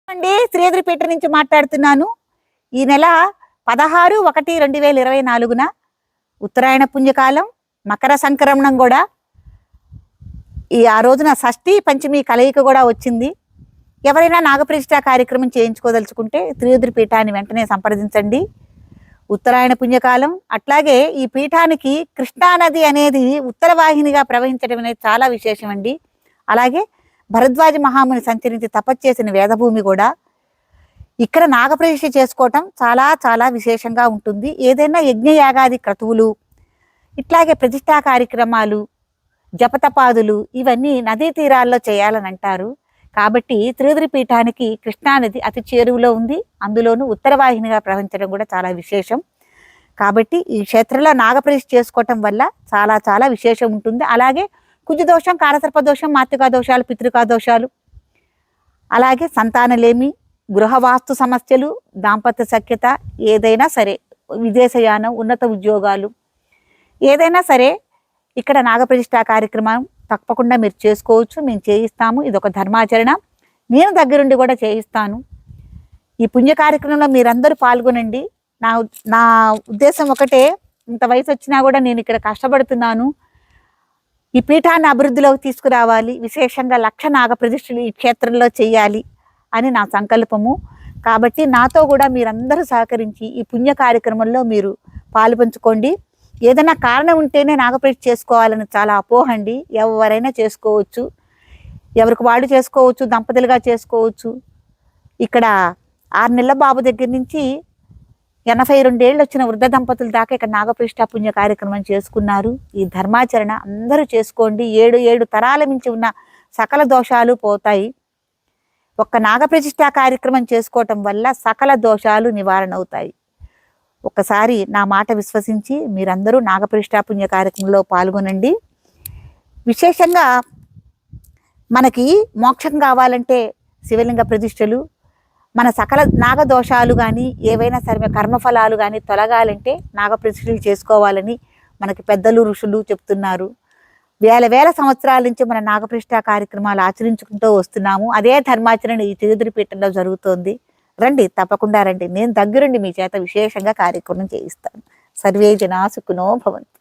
అండి శ్రీధరిపేట నుంచి మాట్లాడుతున్నాను. ఈ నెల 16/1/2024న ఉత్తరాయణ పుణ్యకాలం, మకర సంక్రమణం కూడా ఆ రోజున షష్ఠి పంచమి కలయిక కూడా వచ్చింది. ఎవరైనా నాగప్రతిష్ఠ కార్యక్రమం చేయించుకోదలుచుకుంటే శ్రీధరిపీఠాన్ని వెంటనే సంప్రదించండి. ఉత్తరాయణ పుణ్యకాలం, అట్లాగే ఈ పీఠానికి కృష్ణానది అనేది ఉత్తర వాహినిగా ప్రవహించడం అనేది చాలా విశేషం అండి. అలాగే భరద్వాజ మహాముని సంచరించి తపస్చేసిన వేదభూమి కూడా. ఇక్కడ నాగప్రతిష్ఠ చేసుకోవటం చాలా చాలా విశేషంగా ఉంటుంది. ఏదైనా యజ్ఞయాగాది క్రతువులు, ఇట్లాగే ప్రతిష్ఠా కార్యక్రమాలు, జపతపాదులు ఇవన్నీ నదీ తీరాల్లో చేయాలని అంటారు. కాబట్టి త్రివిధపీఠానికి కృష్ణానది అతి చేరువలో ఉంది. అందులోనూ ఉత్తరవాహినిగా ప్రవహించడం కూడా చాలా విశేషం. కాబట్టి ఈ క్షేత్రంలో నాగప్రతిష్ఠ చేసుకోవటం వల్ల చాలా చాలా విశేషం ఉంటుంది. అలాగే కుజదోషం, కారసర్ప దోషం, మాతృకా దోషాలు, పితృకా దోషాలు, అలాగే సంతానలేమి, గృహవాస్తు సమస్యలు, దాంపత్య సఖ్యత, ఏదైనా సరే, విదేశయానం, ఉన్నత ఉద్యోగాలు, ఏదైనా సరే ఇక్కడ నాగప్రతిష్ఠ కార్యక్రమం తప్పకుండా మీరు చేసుకోవచ్చు. మేము చేయిస్తాము. ఇది ఒక ధర్మాచరణ. నేను దగ్గరుండి కూడా చేయిస్తాను. ఈ పుణ్య కార్యక్రమంలో మీరందరూ పాల్గొనండి. నా ఉద్దేశం ఒకటే, ఇంత వయసు వచ్చినా కూడా నేను ఇక్కడ కష్టపడుతున్నాను. ఈ పీఠాన్ని అభివృద్ధిలోకి తీసుకురావాలి, విశేషంగా 1,00,000 నాగప్రతిష్ఠలు ఈ క్షేత్రంలో చేయాలి అని నా సంకల్పము. కాబట్టి నాతో కూడా మీరందరూ సహకరించి ఈ పుణ్య కార్యక్రమంలో మీరు పాలు పంచుకోండి. ఏదైనా కారణం ఉంటేనే నాగప్రతిష్ఠ చేసుకోవాలని చాలా అపోహండి. ఎవరైనా చేసుకోవచ్చు, ఎవరికి వాళ్ళు చేసుకోవచ్చు, దంపతులుగా చేసుకోవచ్చు. ఇక్కడ 6 నెలల బాబు దగ్గర నుంచి 82 ఏళ్ళు వచ్చిన వృద్ధ దంపతుల దాకా ఇక్కడ నాగప్రతిష్ఠ పుణ్య కార్యక్రమం చేసుకున్నారు. ఈ ధర్మాచరణ అందరూ చేసుకోండి. 7 తరాల మించి ఉన్న సకల దోషాలు పోతాయి. ఒక్క నాగప్రతిష్ఠ కార్యక్రమం చేసుకోవటం వల్ల సకల దోషాలు నివారణ అవుతాయి. ఒక్కసారి నా మాట విశ్వసించి మీరందరూ నాగప్రతిష్ఠ పుణ్య కార్యక్రమంలో పాల్గొనండి. విశేషంగా మనకి మోక్షం కావాలంటే శివలింగ ప్రతిష్టలు, మన సకల నాగదోషాలు కానీ ఏవైనా సరే కర్మఫలాలు కానీ తొలగాలంటే నాగప్రతిష్టలు చేసుకోవాలని మనకి పెద్దలు ఋషులు చెప్తున్నారు. వేల సంవత్సరాల నుంచి మన నాగప్రతిష్ఠ కార్యక్రమాలు ఆచరించుకుంటూ వస్తున్నాము. అదే ధర్మాచరణ ఈ త్రివిధపీఠంలో జరుగుతోంది. రండి, తప్పకుండా రండి. నేను దగ్గరుండి మీ చేత విశేషంగా కార్యక్రమం చేయిస్తాను. సర్వే జనా సుఖినో భవంతు.